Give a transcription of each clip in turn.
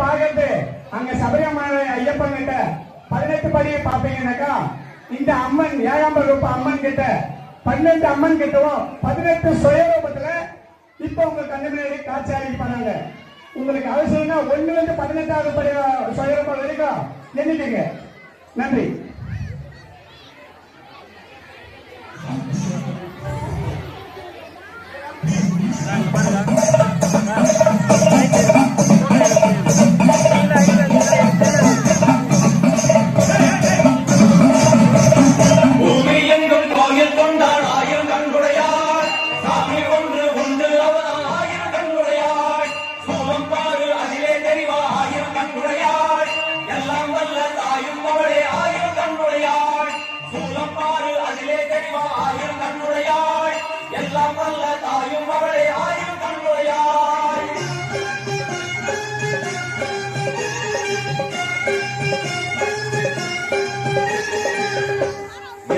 பாக்குறது அங்க சபரிமலை ஐயப்பன் கிட்ட 18 படி பாப்பீங்கன்னாக்கா இந்த அம்மன் ஏகாம்பர ரூப அம்மன் கிட்ட 12 அம்மன் கிட்டவும் 18 சுயரூபத்துல இப்ப உங்க கண்ணு முன்னாடி காட்சி அளிப்பாங்க. உங்களுக்கு அவசியம்னா 1 ல 18வது படி சுயரூபம் வரைக்கும் எண்ணிக்கங்க. நன்றி.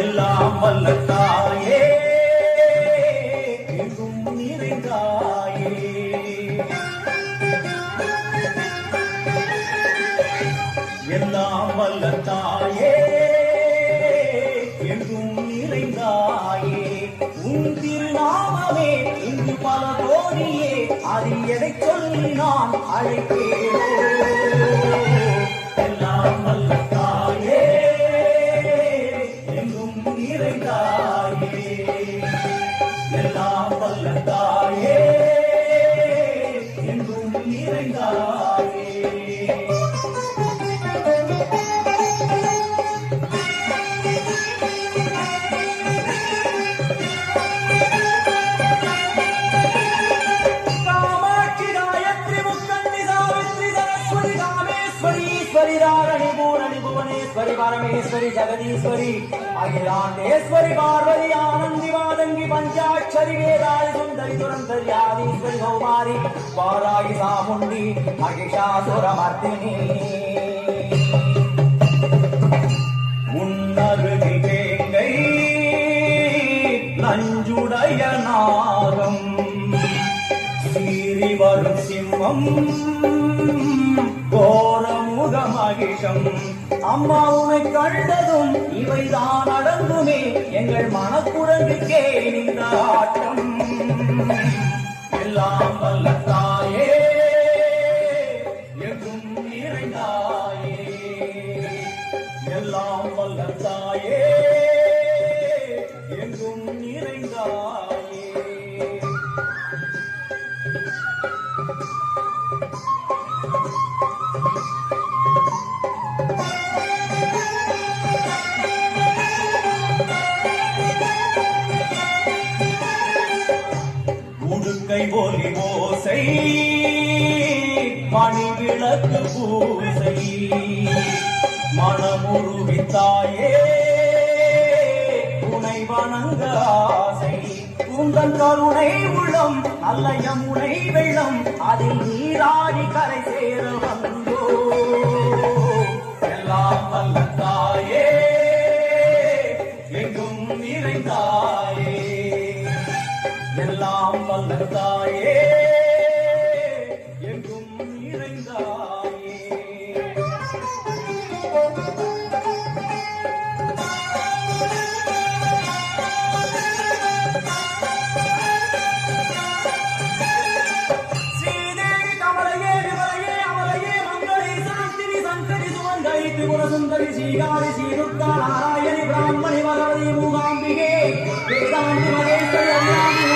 எல்லாம் வல்ல தாயே எங்கும் நிறைந்தாயே, எல்லாம் வல்ல தாயே எங்கும் நிறைந்தாயே, உன் திருநாமமே இங்கு பல கோடியே, அது எதை சொல்லி நான் அழைப்பேனோ. எல்லாம் வல்ல தாயே எங்கும் நிறைந்தாயே, எல்லாம் வல்ல தாயே எங்கும் நிறைந்தாயே. பரமேஸ்வரி ஜெகதீஸ்வரி அகிலாண்டேஸ்வரி பார்வதி ஆனந்தி மாதங்கி பஞ்சாட்சரி வேதாளி சுந்தரி துரந்தரி ஆதீஸ்வரி கௌமாரி வாராகி சாமுண்டி மகிஷாசுரமர்த்தினி. உன்னருகி வேங்கை நஞ்சுடைய நாகம் சீறி வரும் சிம்மம் கோரமுக மகிஷம். அம்மா உனை கண்டதும் இவைதான் அடங்குமே எங்கள் மனக்குழந்தைக்கே நின்ற ஆட்டம். எல்லாம் வல்ல தாயே எங்கும் நிறைந்தாயே, எல்லாம் வல்ல தாயே எங்கும் நிறைந்தாயே. உடுக்கை ஒலி ஓசை மணி விளக்கு பூசை மனமுருவித்தாயே உனை வணங்க ஆசை. உங்கள் கருணை உள்ளம் நல்ல யமுனை வெள்ளம் அதில் நீராடி கரை சேர வந்தோ. எல்லாம் வல்ல தாயே எங்கும் நிறைந்தாயே, எல்லாம் வல்ல தாயே எங்கும் நிறைந்தாயே. ஸ்ரீதேவி கமலையே விமலையே அமலையே மங்களே சாந்தினி சங்கரி சுமங்கரி திரிபுர சுந்தரி ஸ்ரீகாரி ஸ்ரீருக்கா நாராயணி பிராமணி பகவதி மூகாம்பிகே வேதாந்தி மகேஸ்வரி அல்லாதி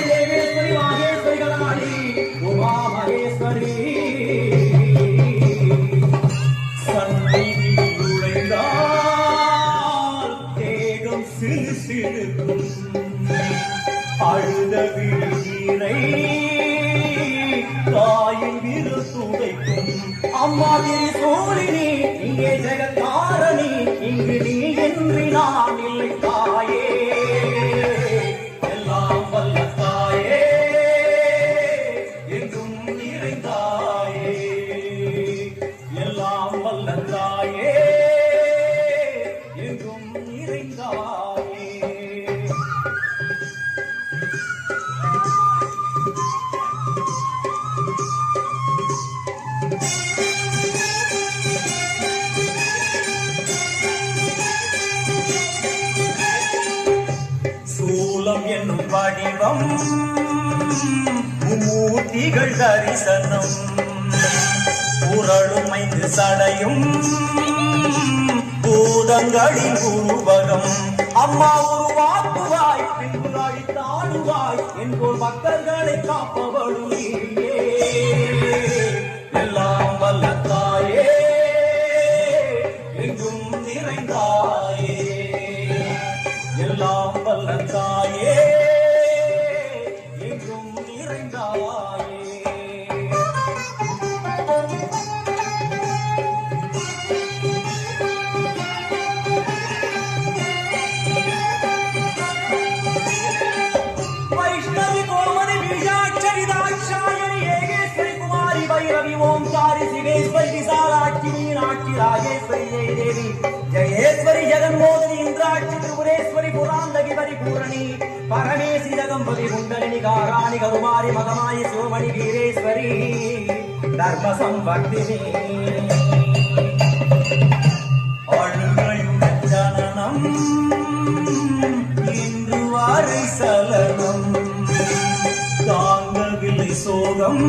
தேவேஸ்வரி மாகேஸ்வரி கலாடி உமா மகேஸ்வரி. சந்நிதி நுழைந்தால் தேகம் சிறு சிறுக்கும், அழுத விழிநீரை தாயின் விரு துடைக்கும். அம்மா திரிசூலினி இங்கே ஜெகத்தாரணி, இங்கு நீ என்று நான் இல்லை தாயே. எல்லாம் வல்ல தாயே எங்கும் நிறைந்தாயே, எல்லாம் வல்ல தாயே எங்கும் நிறைந்தாயே. மும்மூர்த்திகள் தரிசனம் உரளும் 5 சடையும் பூதங்களின் உருவகம் அம்மா உருவாக்குவாய் பின்பு அழித்தாடுவாய் என்போர் பக்தர்களை காப்பவளும் நீயே எல்லாம் வல்ல தாயே எங்கும் நிறைந்தாயே எல்லாம் வல்ல தாயே எங்கும் நிறைந்தாயே வைஷ்ணவி கோமதி பீஜாட்சரி தாட்சாயணி ஏகேஸ்வரி குமாரி பைரவி ஓம்காரி சிவேஸ்வரி விசாலாட்சி மீனாட்சி ராஜேஸ்வரி ஜெயதேவி ஜயேஸ்வரி ஜெகன்மோகினி இந்திராட்சி திரிபுரேஸ்வரி புராந்தகி பரிபூரணி பரமேசி ஜகம்பதி குண்டலினி காராணி கருமாரி மகமாயி சிவமணி வீரேஸ்வரி தர்ம சம்பர்த்தினி அழுகையுடன் ஜனனம் இன்று வாரை சலனம் தாங்கவில்லை சோகம்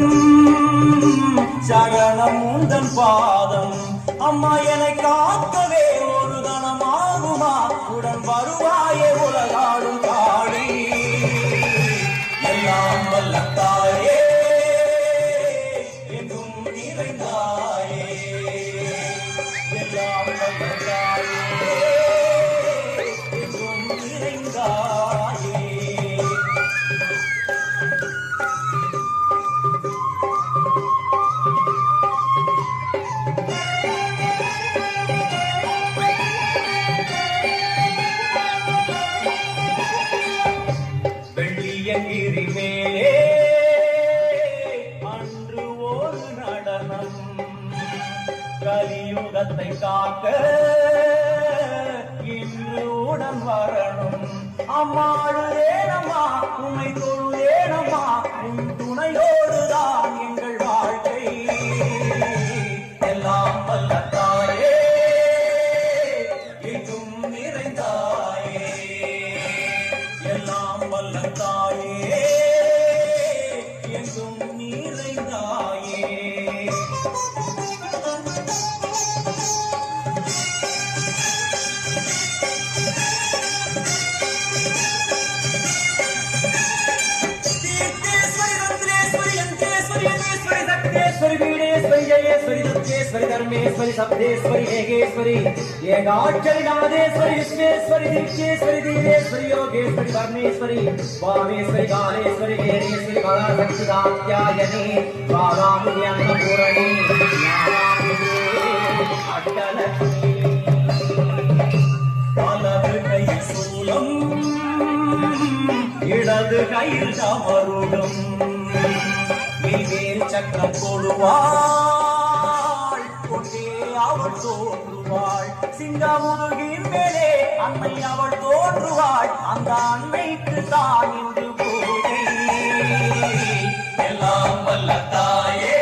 சரணம் உந்தன் பாதம் அம்மா என்னை காக்கவே ஒரு கணமாகுமா உடன் வருவாயே உலகாடும் காளி எல்லாம் வல்ல தாயே எங்கும் நிறைந்தாயே எல்லாம் வல்ல தாயே எங்கும் நிறைந்தாயே வெள்ளியங்கிரி மேலே அன்று ஒரு நடனம் கலியுகத்தை காக்க இன்று உடன் வரணும் அம்மாளுதேனம்மா உன்னை தொழுதேனம்மா உன் துணையோடுதான் எங்கள் வாழ்க்கை எல்லாம் வல்ல தாயே எங்கும் நிறைந்தாயே எல்லாம் வல்ல தாயே எங்கும் நிறைந்தாயே தீர்த்தேஸ்வரி ரத்னேஸ்வரி யந்தேஸ்வரி யதேஸ்வரி சக்தேஸ்வரி வீணேஸ்வரி ஜயேஸ்வரி தத்தேஸ்வரி தர்மேஸ்வரி சப்தேஸ்வரி ஏகேஸ்வரி ஏகாட்சரி நாதேஸ்வரி விஸ்வேஸ்வரி தீட்சேஸ்வரி தீரேஸ்வரி யோகேஸ்வரி வர்ணேஸ்வரி வாமேஸ்வரி காலேஸ்வரி வேரேஸ்வரி பராசக்தி தாத்யாயனி பாதாமுனி அன்னபூரணி அட்டலக்ஷ்மி வலது கையில் சூலம் இடது கையில் தமருடம் மேல் சக்கரம் போடுவாள் கொண்டே அவள் தோன்றுவாள் சிங்கமுருகின் மேலே அன்னை அவள் தோன்றுவாள் அந்த அன்னைக்கு தான் இன்று பூஜை எல்லாம் வல்ல தாயே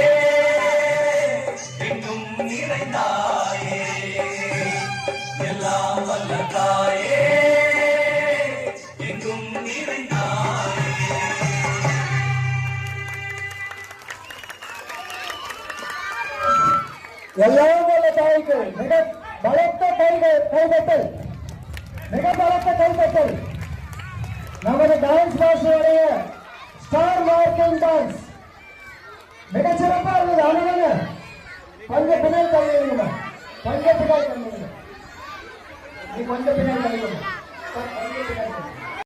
எங்கும் நிறைந்தாயே எல்லாம் வல்ல தாயே எங்கும் நிறைந்தாயே எல்லாம் வல்ல தாய்க்கு மிக பலத்த கைதட்டல் மிக பலத்த கைதட்டல் நமது டான்ஸ் மாஸ்டருடைய ஸ்டார் மார்க்கிங் டான்ஸ் மிகச்சிறப்பாக இருந்தது அணுகுங்க கொஞ்சம் பின்னால் தள்ளிடுங்க கொஞ்சம் பின்னால் தள்ளிடுங்க நீ கொஞ்சம் பின்னால் தள்ளிடுங்க